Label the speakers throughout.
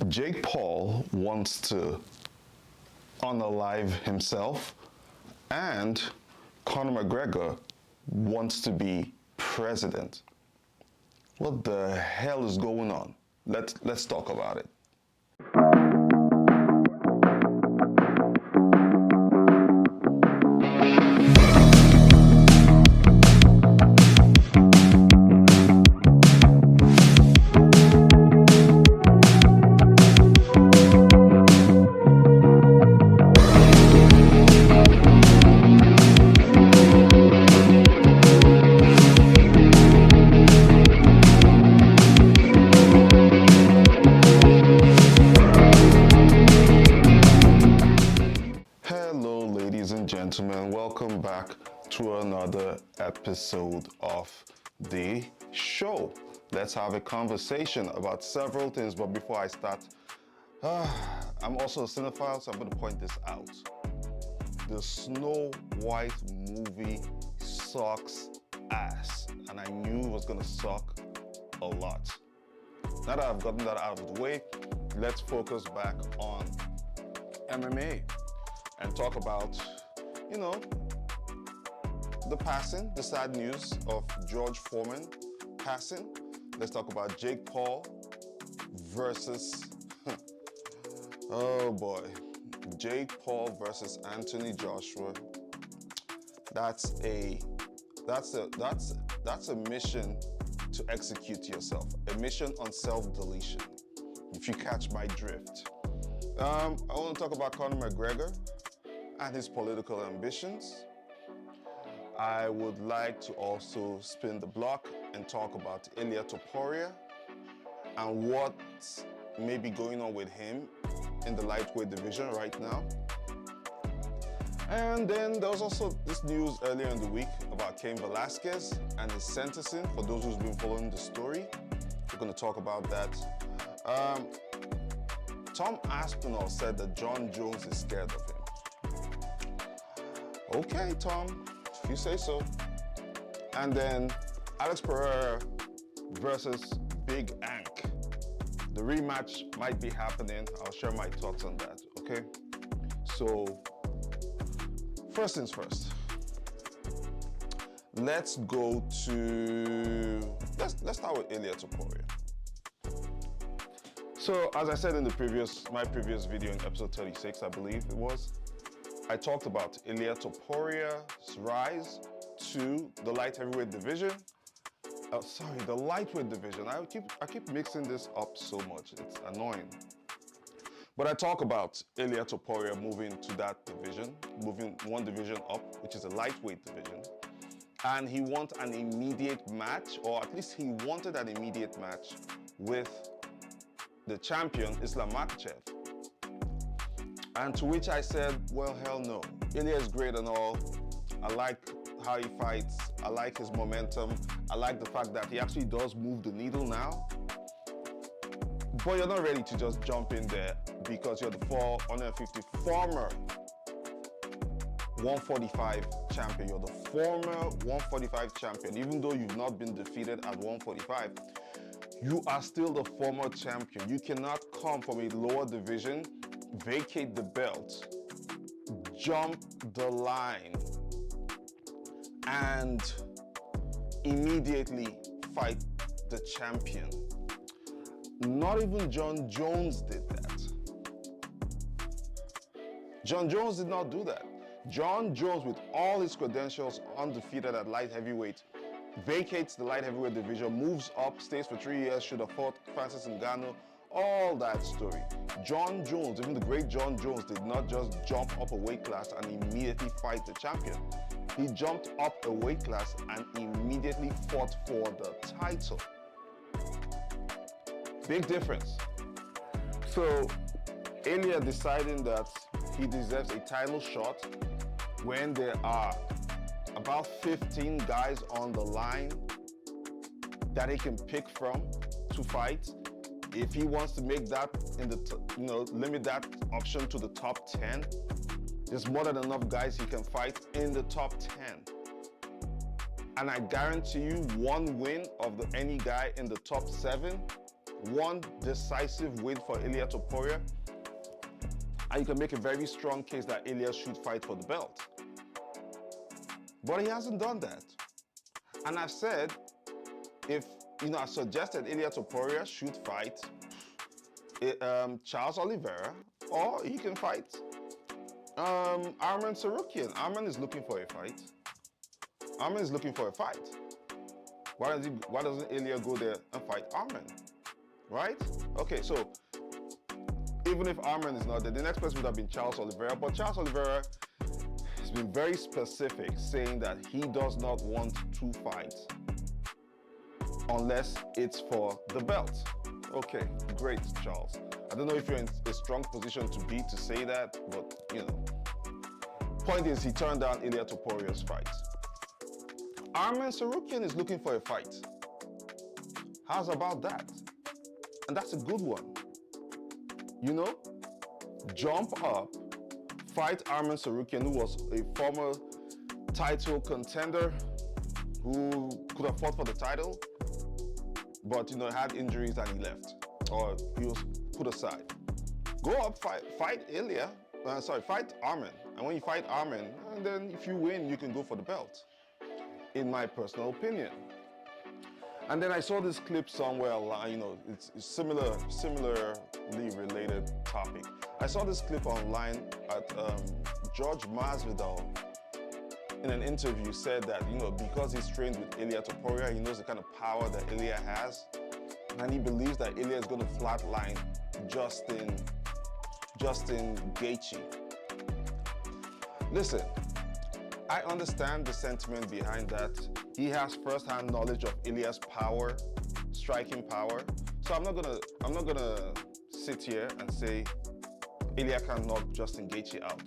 Speaker 1: Jake Paul wants to unalive himself, and Conor McGregor wants to be president. What the hell is going on? Let's talk about it. Hello, ladies and gentlemen. Welcome back to another episode of the show. Let's have a conversation about several things. But before I start, I'm also a cinephile, so I'm going to point this out. The Snow White movie sucks ass, and I knew it was going to suck a lot. Now that I've gotten that out of the way, let's focus back on MMA and talk about, the sad news of George Foreman passing. Let's talk about Jake Paul versus, oh boy, Jake Paul versus Anthony Joshua. That's a mission to execute yourself, a mission on self-deletion, if you catch my drift. I want to talk about Conor McGregor and his political ambitions. I would like to also spin the block and talk about Illia toporia and what may be going on with him in the lightweight division right now. And then there was also this news earlier in the week about Cain Valasquez and his sentencing. For those who've been following the story, we're going to talk about that. Tom Aspinall said that Jon Jones is scared of him. Okay, Tom, if you say so. And then Alex Pereira versus Big Ank. The rematch might be happening. I'll share my thoughts on that, okay? So, first things first. Let's start with Illia toporia. So, as I said in my previous video in episode 36, I believe it was, I talked about Illia toporia's rise to the light heavyweight division. The lightweight division. I keep mixing this up so much. It's annoying. But I talk about Illia toporia moving to that division, moving one division up, which is a lightweight division. And he wants an immediate match, or at least he wanted an immediate match with the champion, Islam Makhachev. And to which I said, well, hell no. Illia is great and all. I like how he fights. I like his momentum. I like the fact that he actually does move the needle now. But you're not ready to just jump in there because you're the 450 former 145 champion. You're the former 145 champion. Even though you've not been defeated at 145, you are still the former champion. You cannot come from a lower division, vacate the belt, jump the line, and immediately fight the champion. Not even Jon Jones did that. Jon Jones did not do that. Jon Jones, with all his credentials, undefeated at light heavyweight, vacates the light heavyweight division, moves up, stays for 3 years, should have fought Francis Ngannou, all that story. Jon Jones, even the great Jon Jones, did not just jump up a weight class and immediately fight the champion. He jumped up a weight class and immediately fought for the title. Big difference. So, Illia deciding that he deserves a title shot when there are about 15 guys on the line that he can pick from to fight. If he wants to make that limit that option to the top 10, there's more than enough guys he can fight in the top 10. And I guarantee you, one win of any guy in the top 7 one decisive win for Illia Topuria, and you can make a very strong case that Illia should fight for the belt. But he hasn't done that. And I've said, I suggested Illia Topuria should fight Charles Oliveira, or he can fight Arman Tsarukyan. Arman is looking for a fight. Why doesn't Illia go there and fight Arman? Right? Okay, so even if Arman is not there, the next person would have been Charles Oliveira, but Charles Oliveira has been very specific, saying that he does not want to fight unless it's for the belt. Okay, great, Charles. I don't know if you're in a strong position to say that, but Point is, he turned down Illia Topuria's fight. Arman Tsarukyan is looking for a fight. How's about that? And that's a good one. Jump up, fight Arman Tsarukyan, who was a former title contender, who could have fought for the title, but had injuries and he left, or he was put aside. Go up, fight Illia. Fight Arman. And when you fight Arman, and then if you win, you can go for the belt, in my personal opinion. And then I saw this clip somewhere online, it's similarly related topic. I saw this clip online at George Masvidal in an interview said that, because he's trained with Illia Topuria, he knows the kind of power that Illia has, and he believes that Illia is going to flatline Justin Gaethje. Listen, I understand the sentiment behind that. He has first-hand knowledge of Illia's power, striking power. So I'm not gonna sit here and say Illia can knock Justin Gaethje out.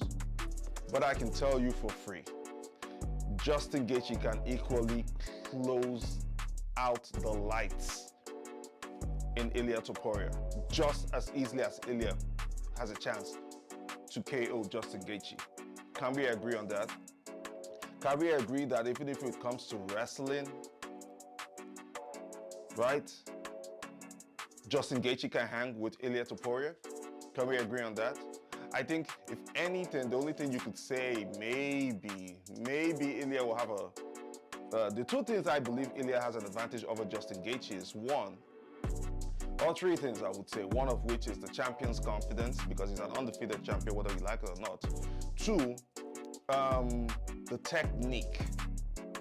Speaker 1: But I can tell you for free, Justin Gaethje can equally close out the lights in Illia Topuria, just as easily as Illia has a chance to KO Justin Gaethje. Can we agree on that? Can we agree that even if it comes to wrestling, right, Justin Gaethje can hang with Illia Topuria? Can we agree on that? I think, if anything, the only thing you could say, maybe Illia will have the two things I believe Illia has an advantage over Justin Gaethje is three things I would say, one of which is the champion's confidence, because he's an undefeated champion, whether you like it or not. Two, the technique.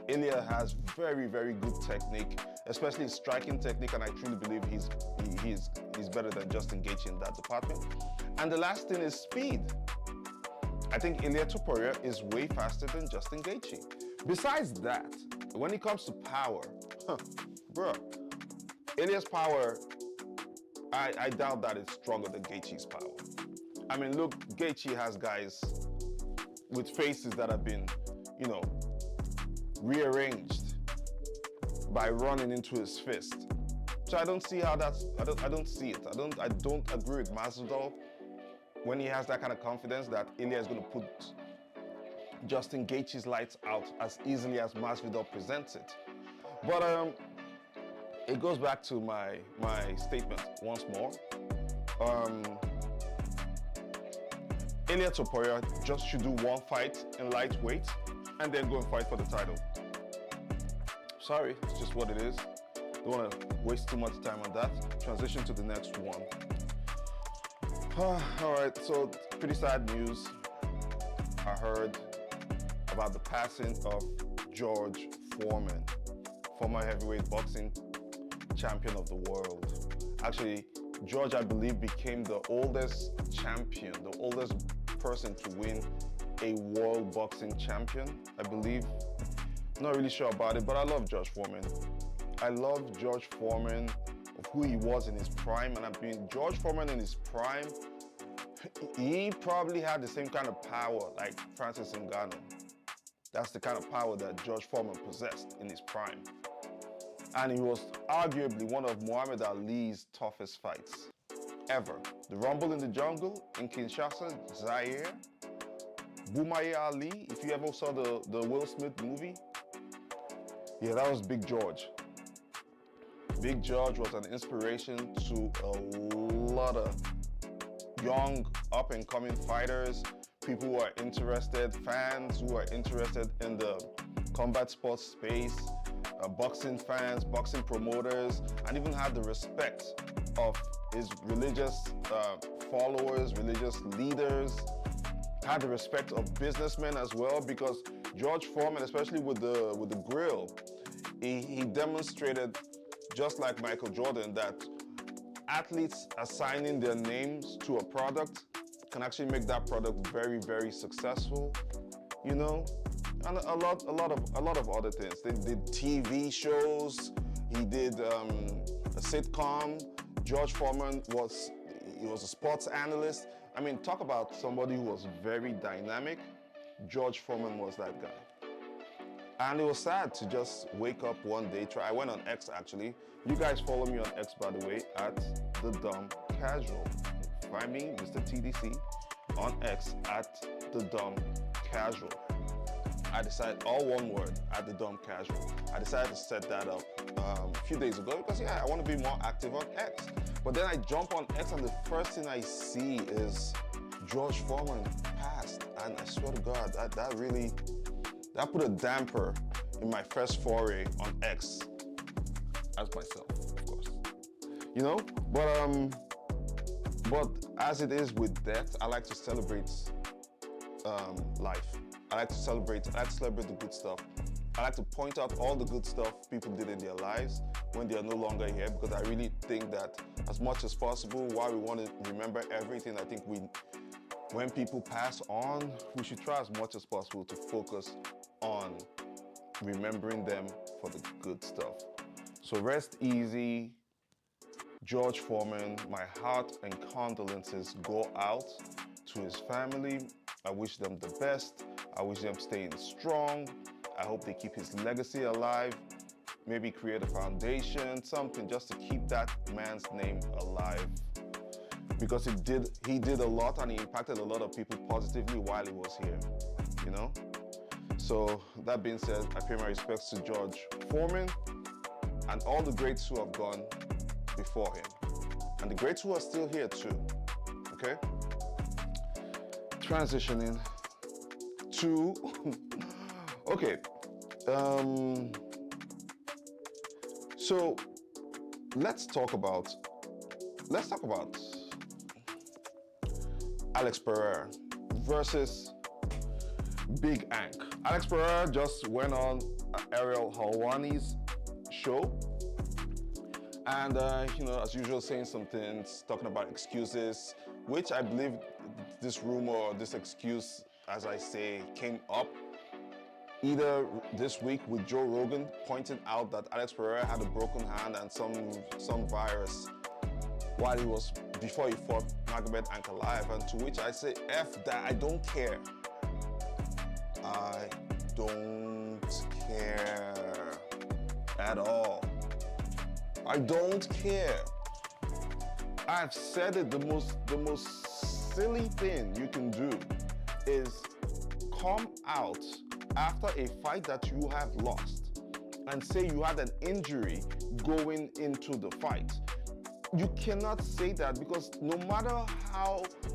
Speaker 1: Illia has very, very good technique, especially his striking technique, and I truly believe he's better than Justin Gaethje in that department. And the last thing is speed. I think Illia Topuria is way faster than Justin Gaethje. Besides that, when it comes to power, bro, Illia's power, I doubt that it's stronger than Gaethje's power. I mean, look, Gaethje has guys with faces that have been, rearranged by running into his fist. So I don't see how I don't see it. I don't agree with Masvidal when he has that kind of confidence that Illia is going to put Justin Gaethje's lights out as easily as Masvidal presents it. But it goes back to my statement once more. Illia Topuria just should do one fight in lightweight and then go and fight for the title. Sorry, it's just what it is. Don't want to waste too much time on that. Transition to the next one. All right, so pretty sad news. I heard about the passing of George Foreman, former heavyweight boxing champion of the world. Actually, George, I believe, became the oldest champion, the oldest person to win a world boxing champion, I believe. Not really sure about it, but I love George Foreman. I love George Foreman, of who he was in his prime. And I mean, George Foreman in his prime, he probably had the same kind of power like Francis Ngannou. That's the kind of power that George Foreman possessed in his prime. And he was arguably one of Muhammad Ali's toughest fights ever. The Rumble in the Jungle in Kinshasa, Zaire, Boumaier Ali, if you ever saw the Will Smith movie, yeah, that was Big George. Big George was an inspiration to a lot of young, up-and-coming fighters, people who are interested, fans who are interested in the combat sports space, boxing fans, boxing promoters, and even had the respect of his religious followers, religious leaders, had the respect of businessmen as well, because George Foreman, especially with the grill, he demonstrated, just like Michael Jordan, that athletes assigning their names to a product can actually make that product very, very successful, you know, and a lot of other things. They did TV shows. He did a sitcom. George Foreman was a sports analyst. I mean, talk about somebody who was very dynamic. George Foreman was that guy. And it was sad to just wake up one day. I went on X actually. You guys follow me on X, by the way, at The Dumb Casual. Find me, Mr. TDC, on X at The Dumb Casual. I decided, all one word, at The Dumb Casual. I decided to set that up a few days ago because, yeah, I want to be more active on X. But then I jump on X and the first thing I see is George Foreman passed. And I swear to God, that put a damper in my first foray on X as myself, of course. You know, but as it is with death, I like to celebrate life. I like to celebrate the good stuff. I like to point out all the good stuff people did in their lives when they are no longer here, because I really think that as much as possible, while we want to remember everything, I think when people pass on, we should try as much as possible to focus on remembering them for the good stuff. So rest easy, George Foreman. My heart and condolences go out to his family. I wish them the best. I wish them staying strong. I hope they keep his legacy alive. Maybe create a foundation, something just to keep that man's name alive. Because he did a lot and he impacted a lot of people positively while he was here, you know? So that being said, I pay my respects to George Foreman and all the greats who have gone before him. And the greats who are still here too, okay? Transitioning to, okay. So let's talk about Alex Pereira versus Big Ank. Alex Pereira just went on Ariel Helwani's show, and you know, as usual, saying some things, talking about excuses, which I believe this rumor or this excuse, as I say, came up either this week with Joe Rogan pointing out that Alex Pereira had a broken hand and some virus before he fought Mcgregor Ankalaev, and to which I say, F that, I don't care. I don't care at all. I don't care. I've said it, the most silly thing you can do is come out after a fight that you have lost and say you had an injury going into the fight. You cannot say that, because no matter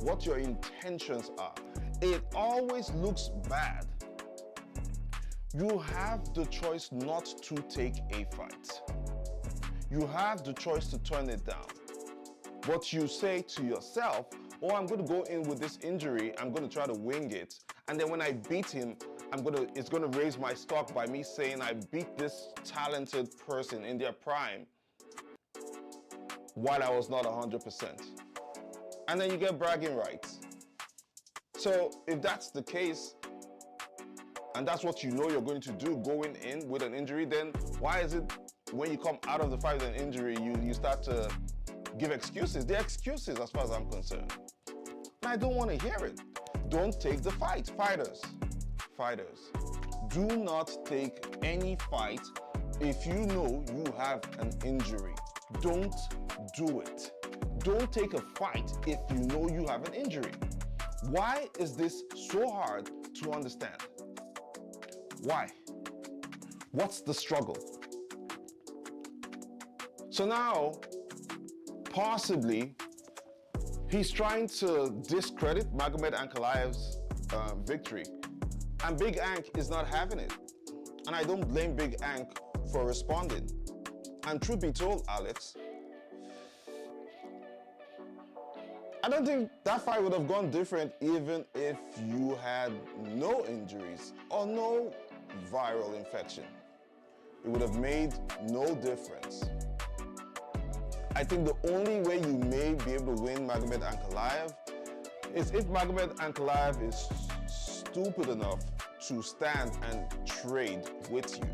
Speaker 1: what your intentions are, it always looks bad. You have the choice not to take a fight. You have the choice to turn it down. But you say to yourself, oh, I'm going to go in with this injury, I'm going to try to wing it, and then when I beat him, it's going to raise my stock by me saying I beat this talented person in their prime while I was not 100%. And then you get bragging rights. So if that's the case, and that's what you know you're going to do going in with an injury, then why is it when you come out of the fight with an injury, you start to give excuses? They're excuses as far as I'm concerned. And I don't want to hear it. Don't take the fight. Fighters, do not take any fight if you know you have an injury. Don't do it. Don't take a fight if you know you have an injury. Why is this so hard to understand? Why? What's the struggle? So now, possibly, he's trying to discredit Magomed Ankalaev's victory. And Big Ank is not having it. And I don't blame Big Ank for responding. And truth be told, Alex, I don't think that fight would have gone different even if you had no injuries or no viral infection. It would have made no difference. I think the only way you may be able to win Magomed Ankalaev is if Magomed Ankalaev is stupid enough to stand and trade with you.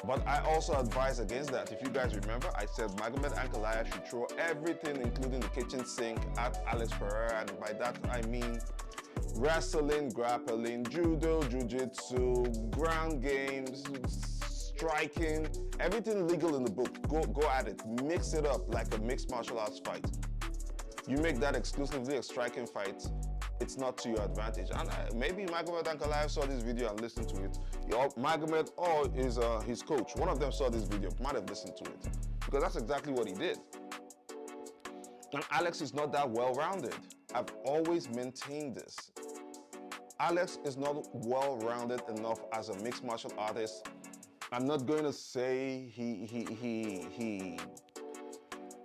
Speaker 1: But I also advise against that. If you guys remember, I said Magomed Ankalaev should throw everything, including the kitchen sink, at Alex Pereira, and by that I mean wrestling, grappling, judo, jiu-jitsu, ground games, striking, everything legal in the book. Go at it. Mix it up like a mixed martial arts fight. You make that exclusively a striking fight, it's not to your advantage. And maybe Magomed Ankalaev saw this video and listened to it. Magomed or his coach, one of them saw this video, might have listened to it. Because that's exactly what he did. And Alex is not that well-rounded. I've always maintained this. Alex is not well-rounded enough as a mixed martial artist. I'm not going to say he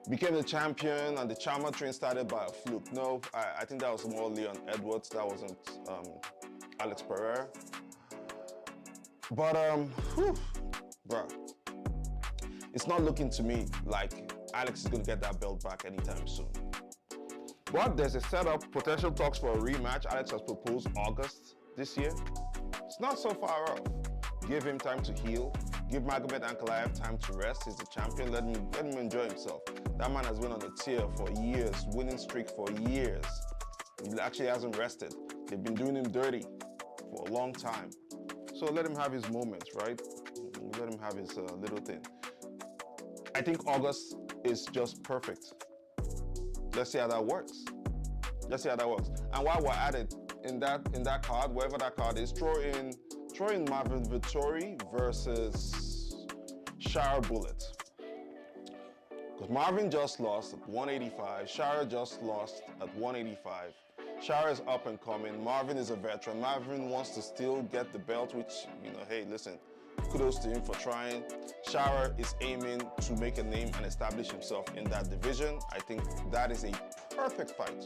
Speaker 1: became the champion and the Charmer train started by a fluke. No, I think that was more Leon Edwards. That wasn't Alex Pereira. But, bruh, it's not looking to me like Alex is going to get that belt back anytime soon. But there's a setup, potential talks for a rematch. Alex has proposed August this year. It's not so far off. Give him time to heal. Give Magomed Ankalaev time to rest. He's the champion. Let him enjoy himself. That man has been on the tier for years, winning streak for years. He actually hasn't rested. They've been doing him dirty for a long time. So let him have his moments, right? Let him have his little thing. I think August is just perfect. Let's see how that works. Let's see how that works. And while we're at it, in that card, wherever that card is, throw in Marvin Vettori versus Shara Bullet. Because Marvin just lost at 185. Shara just lost at 185. Shara is up and coming. Marvin is a veteran. Marvin wants to still get the belt, which, hey, listen, kudos to him for trying. Shara is aiming to make a name and establish himself in that division. I think that is a perfect fight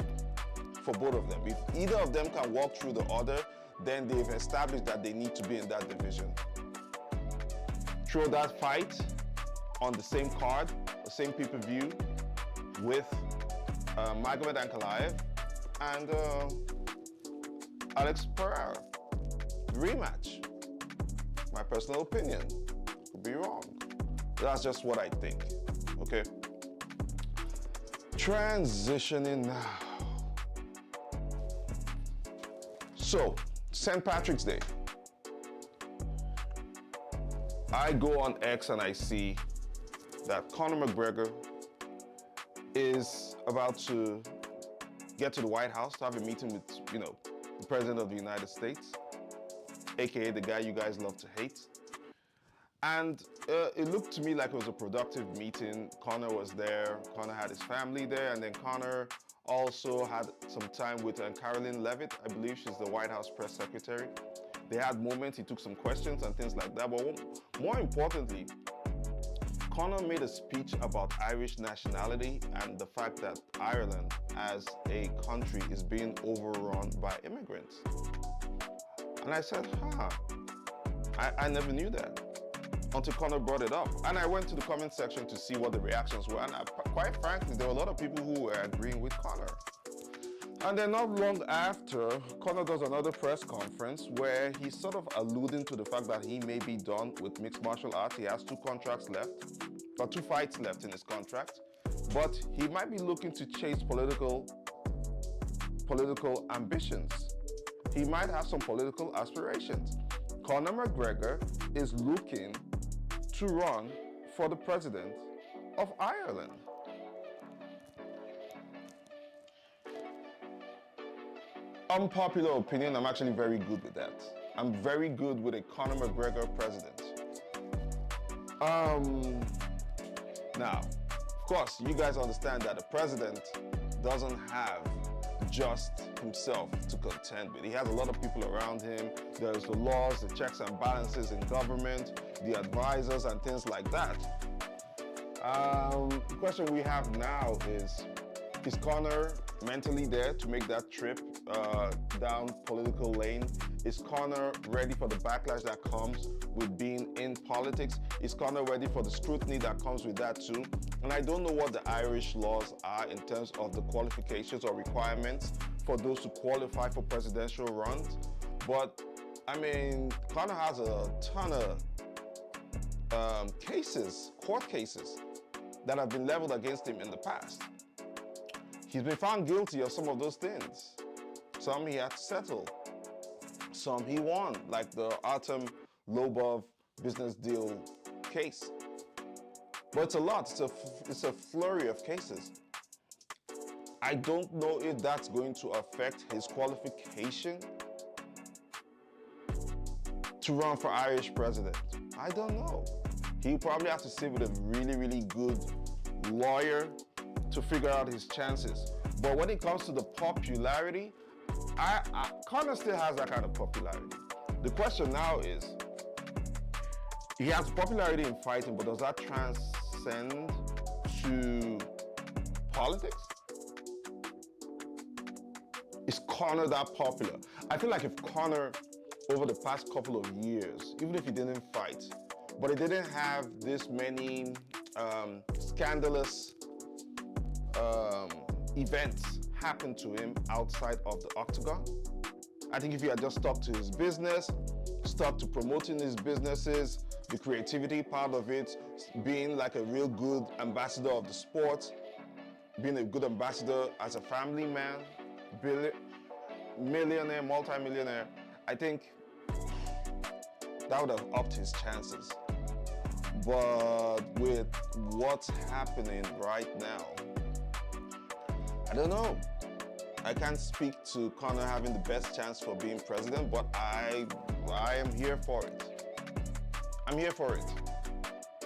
Speaker 1: for both of them. If either of them can walk through the other, then they've established that they need to be in that division. Throw that fight on the same card, the same pay-per-view with Magomed Ankalaev and Alex Pereira. Rematch. My personal opinion. Could be wrong. That's just what I think, okay? Transitioning now. So, St. Patrick's Day. I go on X and I see that Conor McGregor is about to get to the White House to have a meeting with, the President of the United States, aka the guy you guys love to hate. And it looked to me like it was a productive meeting. Conor was there, Conor had his family there, and then Conor also had some time with Caroline Levitt. I believe she's the White House press secretary. They had moments, he took some questions and things like that. But more importantly, Conor made a speech about Irish nationality and the fact that Ireland as a country is being overrun by immigrants. And I said, I never knew that until Conor brought it up. And I went to the comment section to see what the reactions were. And quite frankly, there were a lot of people who were agreeing with Conor. And then not long after, Conor does another press conference where he's sort of alluding to the fact that he may be done with mixed martial arts. He has 2 contracts left, or 2 fights left in his contract. But he might be looking to chase political ambitions. He might have some political aspirations. Conor McGregor is looking to run for the president of Ireland. Unpopular opinion, I'm actually very good with that. I'm very good with a Conor McGregor president. Now, Of course, you guys understand that the president doesn't have just himself to contend with. He has a lot of people around him. There's the laws, the checks and balances in government, the advisors and things like that. The question we have now is Conor mentally there to make that trip down political lane? Is Conor ready for the backlash that comes with being in politics? Is Conor ready for the scrutiny that comes with that too? And I don't know what the Irish laws are in terms of the qualifications or requirements for those who qualify for presidential runs. But I mean, Conor has a ton of cases, court cases, that have been leveled against him in the past. He's been found guilty of some of those things. Some he had to settle. Some he won, like the Artem Lobov business deal case. But it's a lot, it's a flurry of cases. I don't know if that's going to affect his qualification to run for Irish president. I don't know. He'll probably have to sit with a really, really good lawyer to figure out his chances. But when it comes to the popularity, Conor still has that kind of popularity. The question now is, he has popularity in fighting, but does that transcend to politics? Is Conor that popular? I feel like if Conor, over the past couple of years, even if he didn't fight, but he didn't have this many scandalous events happen to him outside of the octagon. I think if he had just stuck to his business, stuck to promoting his businesses, the creativity part of it, being like a real good ambassador of the sport, being a good ambassador as a family man, millionaire, multi-millionaire, I think that would have upped his chances. But with what's happening right now, I don't know. I can't speak to Conor having the best chance for being president, but I am here for it. I'm here for it.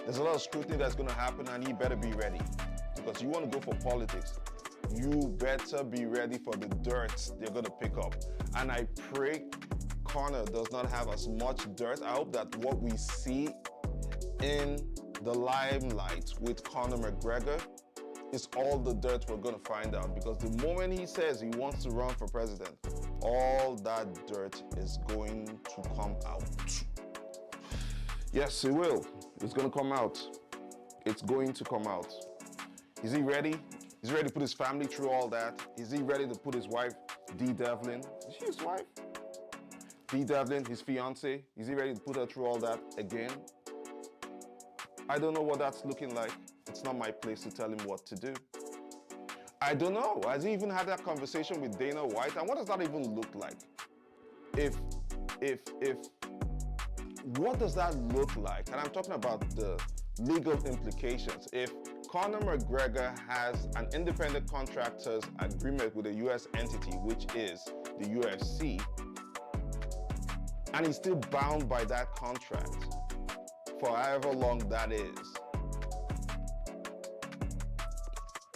Speaker 1: There's a lot of scrutiny that's going to happen, and he better be ready. Because you want to go for politics, you better be ready for the dirt they're going to pick up. And I pray Conor does not have as much dirt. I hope that what we see in the limelight with Conor McGregor is all the dirt we're going to find out, because the moment he says he wants to run for president, all that dirt is going to come out. Yes, it will. It's going to come out. It's going to come out. Is he ready? Is he ready to put his family through all that? Is he ready to put his wife, Dee Devlin? Is she his wife? Dee Devlin, his fiance. Is he ready to put her through all that again? I don't know what that's looking like. It's not my place to tell him what to do. I don't know. Has he even had that conversation with Dana White? And what does that even look like? What does that look like? And I'm talking about the legal implications. If Conor McGregor has an independent contractors agreement with a US entity, which is the UFC, and he's still bound by that contract for however long that is,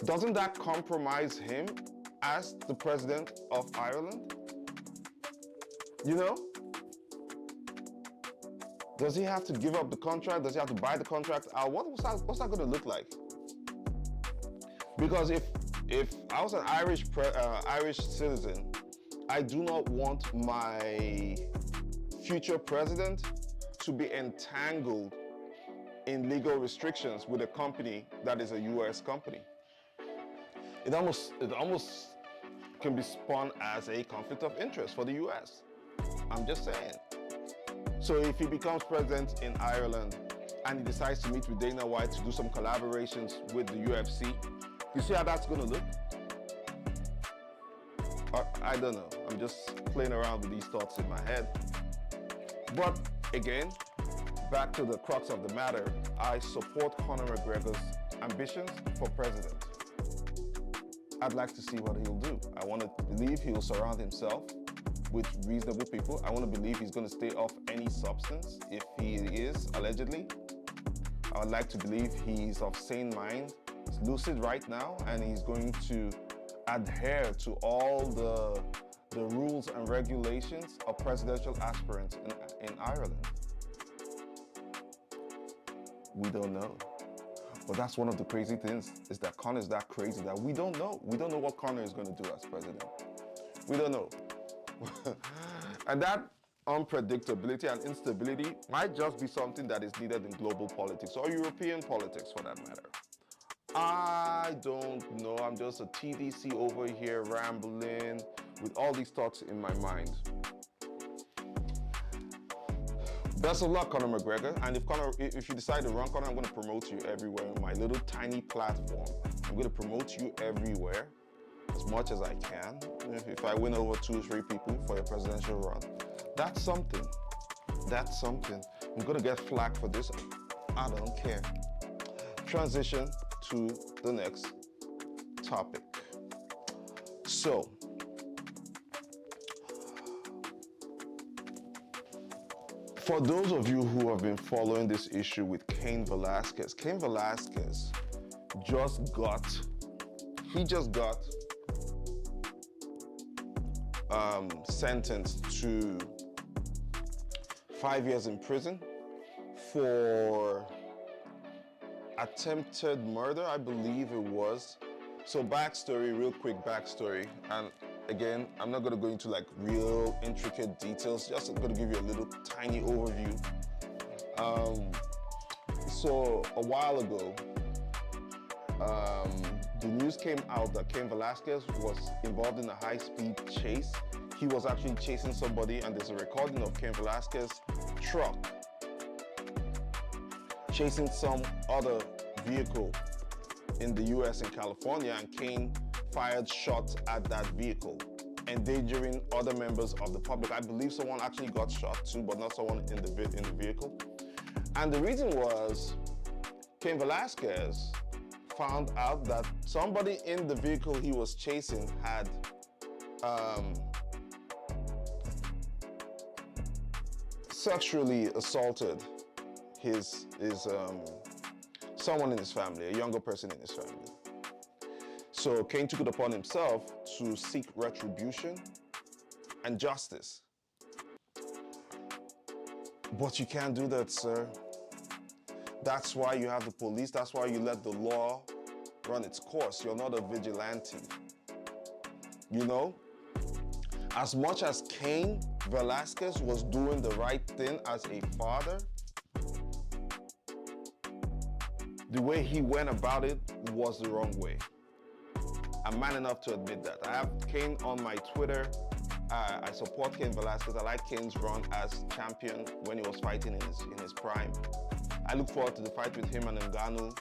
Speaker 1: doesn't that compromise him as the president of Ireland? You know? Does he have to give up the contract? Does he have to buy the contract out? What's that going to look like? Because if I was an Irish citizen, I do not want my future president to be entangled in legal restrictions with a company that is a US company. It almost can be spun as a conflict of interest for the US. I'm just saying. So if he becomes president in Ireland and he decides to meet with Dana White to do some collaborations with the UFC, you see how that's going to look? I don't know. I'm just playing around with these thoughts in my head. But again, back to the crux of the matter, I support Conor McGregor's ambitions for president. I'd like to see what he'll do. I want to believe he'll surround himself with reasonable people. I want to believe he's going to stay off any substance if he is, allegedly. I would like to believe he's of sane mind lucid right now, and he's going to adhere to all the rules and regulations of presidential aspirants in Ireland. We don't know. But that's one of the crazy things, is that Conor is that crazy that we don't know. We don't know what Conor is going to do as president. We don't know. And that unpredictability and instability might just be something that is needed in global politics, or European politics for that matter. I don't know. I'm just a TDC over here rambling with all these thoughts in my mind. Best of luck, Conor McGregor. And if you decide to run Conor, I'm going to promote you everywhere on my little tiny platform. I'm going to promote you everywhere as much as I can. If I win over 2 or 3 people for a presidential run, that's something. That's something. I'm going to get flack for this. I don't care. Transition to the next topic. So, for those of you who have been following this issue with Cain Valasquez just got sentenced to 5 years in prison for attempted murder, I believe it was. So backstory, real quick backstory, and again, I'm not going to go into like real intricate details, just going to give you a little tiny overview. So a while ago, the news came out that Cain Valasquez was involved in a high-speed chase. He was actually chasing somebody, and there's a recording of Cain Valasquez's truck chasing some other vehicle in the US in California, and Cain fired shots at that vehicle, endangering other members of the public. I believe someone actually got shot too, but not someone in the vehicle. And the reason was Cain Valasquez found out that somebody in the vehicle he was chasing had sexually assaulted someone in his family, a younger person in his family. So Cain took it upon himself to seek retribution and justice. But you can't do that, sir. That's why you have the police. That's why you let the law run its course. You're not a vigilante. You know? As much as Cain Valasquez was doing the right thing as a father, the way he went about it was the wrong way. I'm man enough to admit that. I have Cain on my Twitter. I support Cain Valasquez. I like Cain's run as champion when he was fighting in his prime. I look forward to the fight with him and Ngannou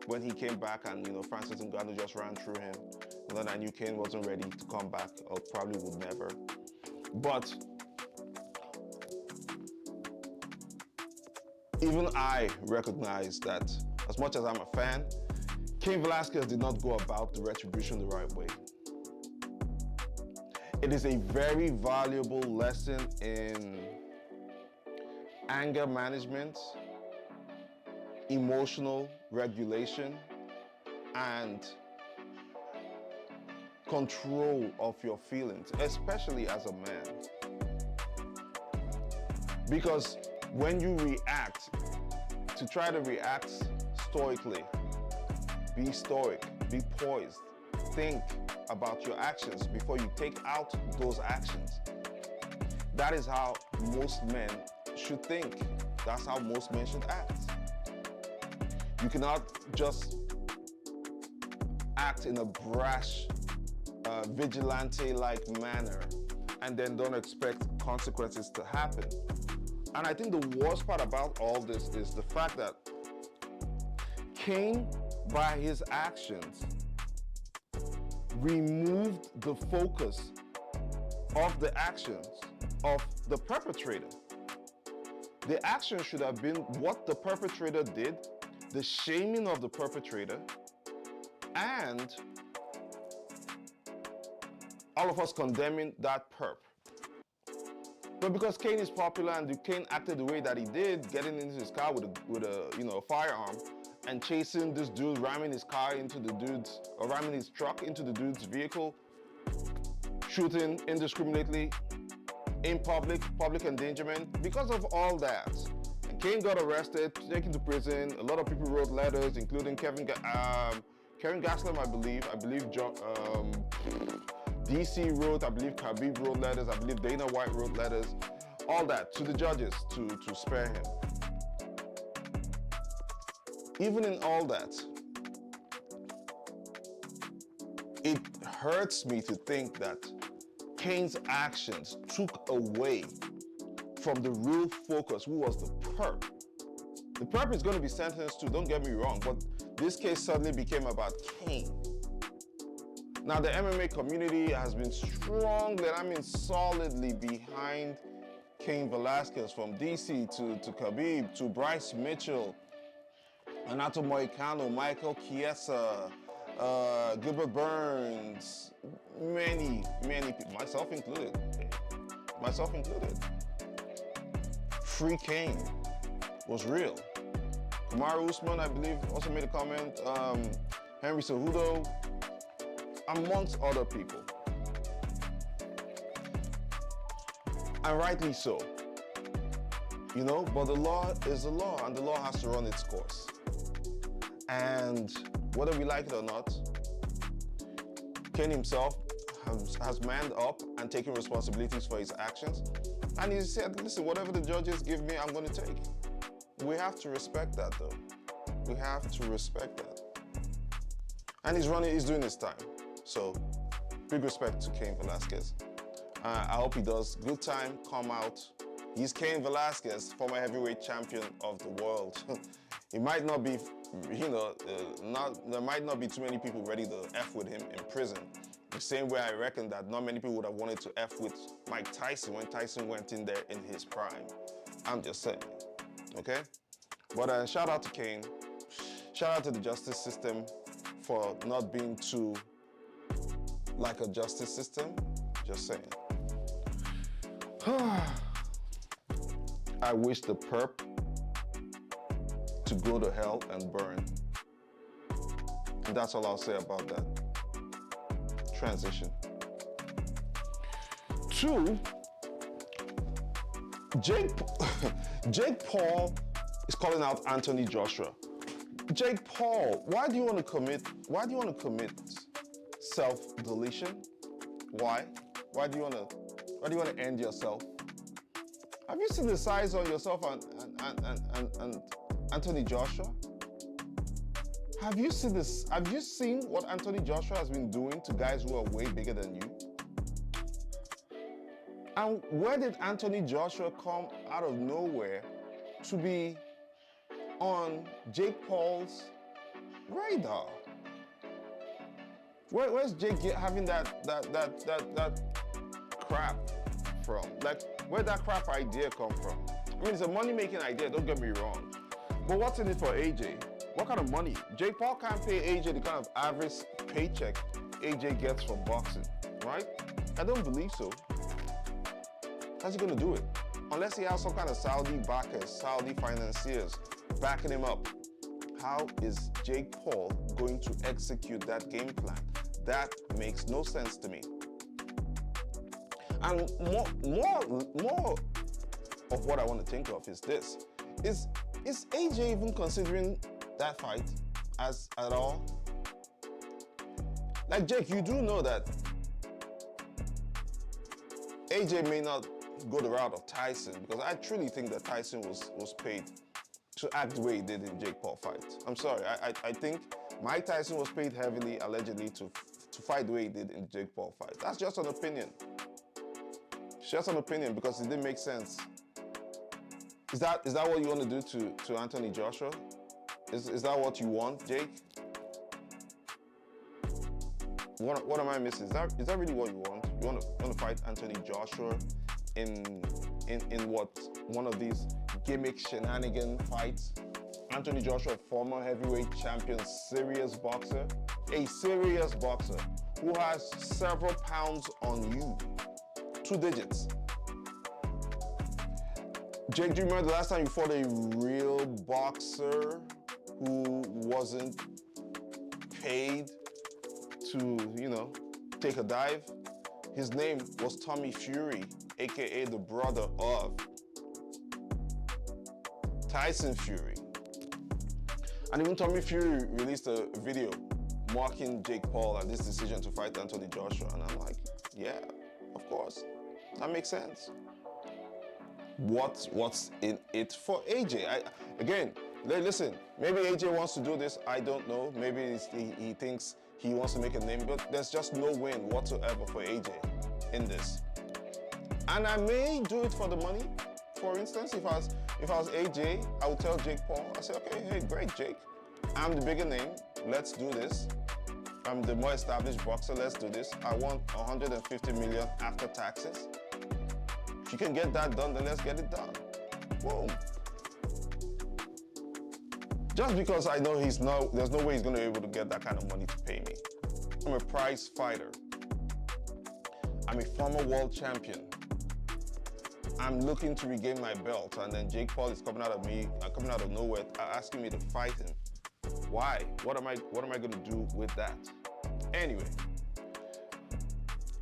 Speaker 1: when he came back, and Francis Ngannou just ran through him. And then I knew Cain wasn't ready to come back, or probably would never. But even I recognize that as much as I'm a fan, Cain Valasquez did not go about the retribution the right way. It is a very valuable lesson in anger management, emotional regulation, and control of your feelings, especially as a man. Because when you react, to try to react stoically, be stoic, be poised, think about your actions before you take out those actions. That is how most men should think. That's how most men should act. You cannot just act in a brash, vigilante-like manner and then don't expect consequences to happen. And I think the worst part about all this is the fact that Cain, by his actions, removed the focus of the actions of the perpetrator. The action should have been what the perpetrator did, the shaming of the perpetrator, and all of us condemning that perp. But because Cain is popular and Cain acted the way that he did, getting into his car with a firearm and chasing this dude, ramming his car into the dude's, or ramming his truck into the dude's vehicle, shooting indiscriminately in public endangerment. Because of all that, and Cain got arrested, taken to prison. A lot of people wrote letters, including Kevin Gaslam, I believe Jon, DC wrote, I believe Khabib wrote letters, I believe Dana White wrote letters, all that to the judges to spare him. Even in all that, it hurts me to think that Cain's actions took away from the real focus, who was the perp. The perp is going to be sentenced too, don't get me wrong, but this case suddenly became about Cain. Now, the MMA community has been strongly, solidly behind Cain Valasquez, from DC to Khabib to Bryce Mitchell, Anato Moicano, Michael Chiesa, Gilbert Burns, many people, myself included. Free Cain was real. Kamaru Usman, I believe, also made a comment. Henry Cejudo, amongst other people. And rightly so. You know, but the law is the law, and the law has to run its course. And whether we like it or not, Cain himself has manned up and taken responsibilities for his actions. And he said, listen, whatever the judges give me, I'm going to take. We have to respect that, though. We have to respect that. And he's doing his time. So, big respect to Cain Valasquez. I hope he does good time, come out. He's Cain Valasquez, former heavyweight champion of the world. He might not be, there might not be too many people ready to F with him in prison. The same way I reckon that not many people would have wanted to F with Mike Tyson when Tyson went in there in his prime. I'm just saying, okay? But shout out to Cain. Shout out to the justice system for not being too like a justice system. Just saying. I wish the perp to go to hell and burn. And that's all I'll say about that. Transition. 2, Jake Paul is calling out Anthony Joshua. Jake Paul, why do you want to commit self-deletion? Why? Why do you want to end yourself? Have you seen the size of yourself and Anthony Joshua? Have you seen this? Have you seen what Anthony Joshua has been doing to guys who are way bigger than you? And where did Anthony Joshua come out of nowhere to be on Jake Paul's radar? Where's Jake having that crap from? Like, where'd that crap idea come from? I mean, it's a money-making idea, don't get me wrong. But what's in it for AJ? What kind of money? Jake Paul can't pay AJ the kind of average paycheck AJ gets from boxing, right? I don't believe so. How's he gonna do it? Unless he has some kind of Saudi backers, Saudi financiers backing him up. How is Jake Paul going to execute that game plan? That makes no sense to me. And more of what I want to think of is this. Is AJ even considering that fight at all? Like, Jake, you do know that AJ may not go the route of Tyson, because I truly think that Tyson was paid to act the way he did in Jake Paul fight. I'm sorry, I think Mike Tyson was paid heavily, allegedly, to fight the way he did in the Jake Paul fight. That's just an opinion. It's just an opinion, because it didn't make sense. Is that what you want to do to Anthony Joshua? Is that what you want, Jake? What am I missing? Is that really what you want? You want to fight Anthony Joshua in what, one of these gimmick shenanigan fights? Anthony Joshua, former heavyweight champion, serious boxer, a serious boxer who has several pounds on you, 2 digits. Jake, do you remember the last time you fought a real boxer who wasn't paid to, take a dive? His name was Tommy Fury, aka the brother of Tyson Fury. And even Tommy Fury released a video mocking Jake Paul and this decision to fight Anthony Joshua. And I'm like, yeah, of course, that makes sense. What's in it for AJ? Again, listen, maybe AJ wants to do this, I don't know. Maybe he thinks he wants to make a name, but there's just no win whatsoever for AJ in this. And I may do it for the money. For instance, if I was AJ, I would tell Jake Paul, I say, okay, hey, great, Jake. I'm the bigger name, let's do this. I'm the more established boxer, let's do this. I want 150 million after taxes. If you can get that done, then let's get it done. Boom. Just because I know there's no way he's gonna be able to get that kind of money to pay me. I'm a prize fighter. I'm a former world champion. I'm looking to regain my belt, and then Jake Paul is coming out of nowhere, asking me to fight him. Why? What am I gonna do with that? Anyway,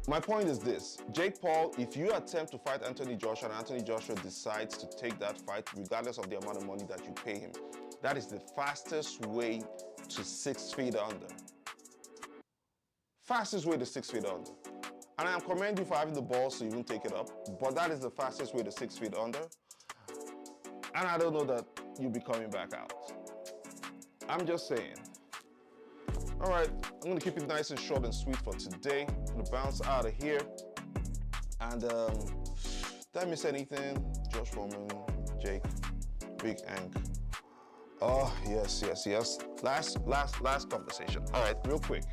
Speaker 1: my point is this. Jake Paul, if you attempt to fight Anthony Joshua and Anthony Joshua decides to take that fight, regardless of the amount of money that you pay him, that is the fastest way to 6 feet under. Fastest way to 6 feet under. And I commend you for having the balls to even take it up, but that is the fastest way to 6 feet under. And I don't know that you'll be coming back out. I'm just saying. All right, I'm gonna keep it nice and short and sweet for today. I'm gonna bounce out of here. And did I miss anything? Josh Foreman, Jake, Big Ank. Oh, yes. Last conversation. All right, real quick.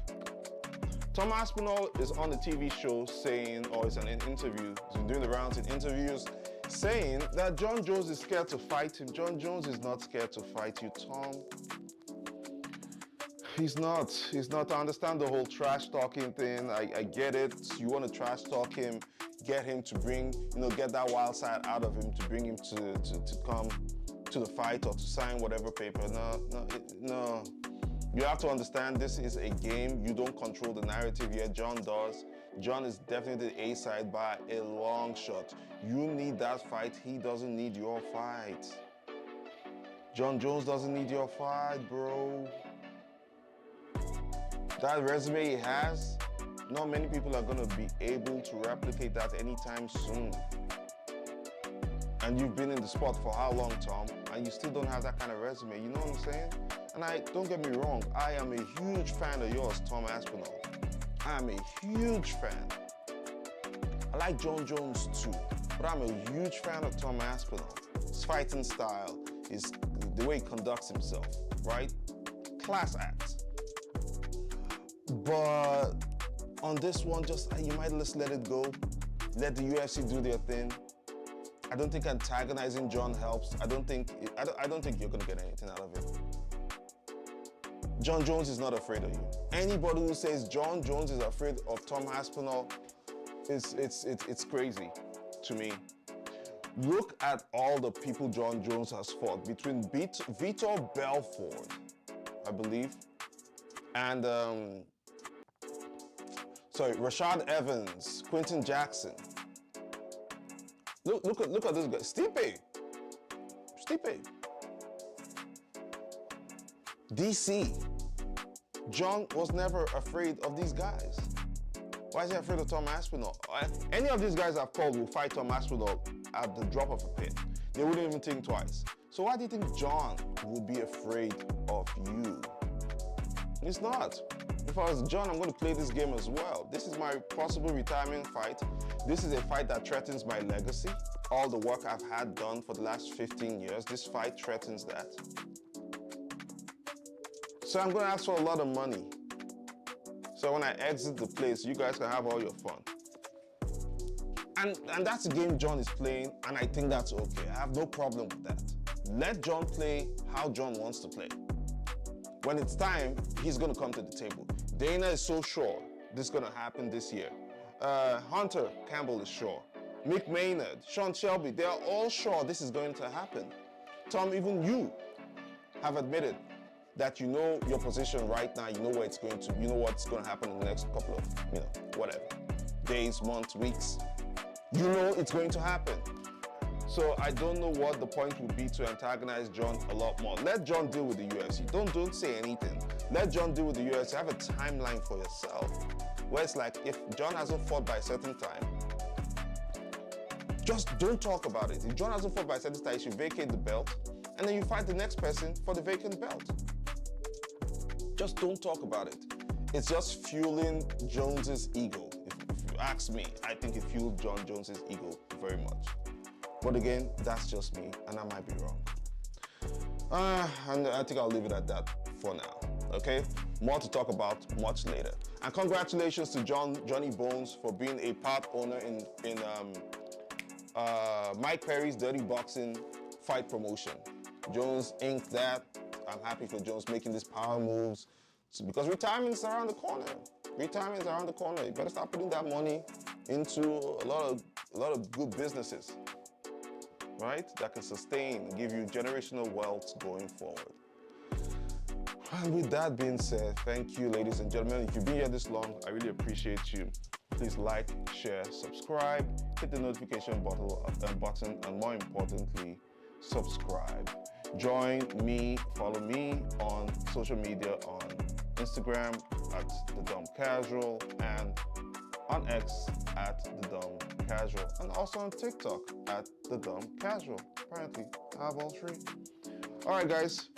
Speaker 1: Tom Aspinall is on the TV show saying, or is in an interview, he's been doing the rounds in interviews, saying that Jon Jones is scared to fight him. Jon Jones is not scared to fight you, Tom. He's not. I understand the whole trash talking thing. I get it. You want to trash talk him, get him to bring, get that wild side out of him, to bring him to come to the fight or to sign whatever paper. No. You have to understand this is a game. You don't control the narrative here. Jon does. Jon is definitely the A side by a long shot. You need that fight. He doesn't need your fight. Jon Jones doesn't need your fight, bro. That resume he has, not many people are going to be able to replicate that anytime soon. And you've been in the sport for how long, Tom? And you still don't have that kind of resume. You know what I'm saying? And don't get me wrong, I am a huge fan of yours, Tom Aspinall. I am a huge fan. I like Jon Jones too, but I'm a huge fan of Tom Aspinall. His fighting style, the way he conducts himself, right? Class act. But on this one, you might just let it go. Let the UFC do their thing. I don't think antagonizing Jon helps. I don't think you're gonna get anything out of it. Jon Jones is not afraid of you. Anybody who says Jon Jones is afraid of Tom Aspinall, it's crazy to me. Look at all the people Jon Jones has fought, between Vitor Belfort, I believe, and Rashad Evans, Quinton Jackson. Look at this guy, Stipe. DC. Jon was never afraid of these guys. Why is he afraid of Tom Aspinall? Any of these guys I've called will fight Tom Aspinall at the drop of a pin. They wouldn't even think twice. So why do you think Jon would be afraid of you? He's not. If I was Jon, I'm going to play this game as well. This is my possible retirement fight. This is a fight that threatens my legacy. All the work I've had done for the last 15 years, this fight threatens that. So I'm going to ask for a lot of money. So when I exit the place, you guys can have all your fun. And that's the game Jon is playing, and I think that's okay. I have no problem with that. Let Jon play how Jon wants to play. When it's time, he's going to come to the table. Dana is so sure this is going to happen this year. Hunter Campbell is sure. Mick Maynard, Sean Shelby, they are all sure this is going to happen. Tom, even you have admitted that you know your position right now, you know where it's going to, you know what's going to happen in the next couple of, whatever, days, months, weeks. You know it's going to happen. So I don't know what the point would be to antagonize Jon a lot more. Let Jon deal with the UFC. Don't say anything. Let Jon deal with the UFC. Have a timeline for yourself. Where it's like, if Jon hasn't fought by a certain time, just don't talk about it. If Jon hasn't fought by a certain time, you should vacate the belt, and then you fight the next person for the vacant belt. Just don't talk about it. It's just fueling Jones's ego. If you ask me, I think it fueled Jon Jones's ego very much. But again, that's just me, and I might be wrong. And I think I'll leave it at that for now, okay? More to talk about much later. And congratulations to Johnny Bones for being a part owner in Mike Perry's Dirty Boxing fight promotion. Jones inked that. I'm happy for Jones making these power moves because retirement's around the corner. Retirement's around the corner. You better start putting that money into a lot of good businesses, right? That can sustain, give you generational wealth going forward. And with that being said, thank you, ladies and gentlemen. If you've been here this long, I really appreciate you. Please like, share, subscribe, hit the notification button, and more importantly, subscribe. Join me, follow me on social media on Instagram at The Dumb Casual and on X at The Dumb Casual, and also on TikTok at The Dumb Casual. Apparently, I have all three. All right, guys.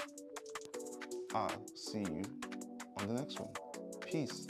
Speaker 1: I'll see you on the next one. Peace.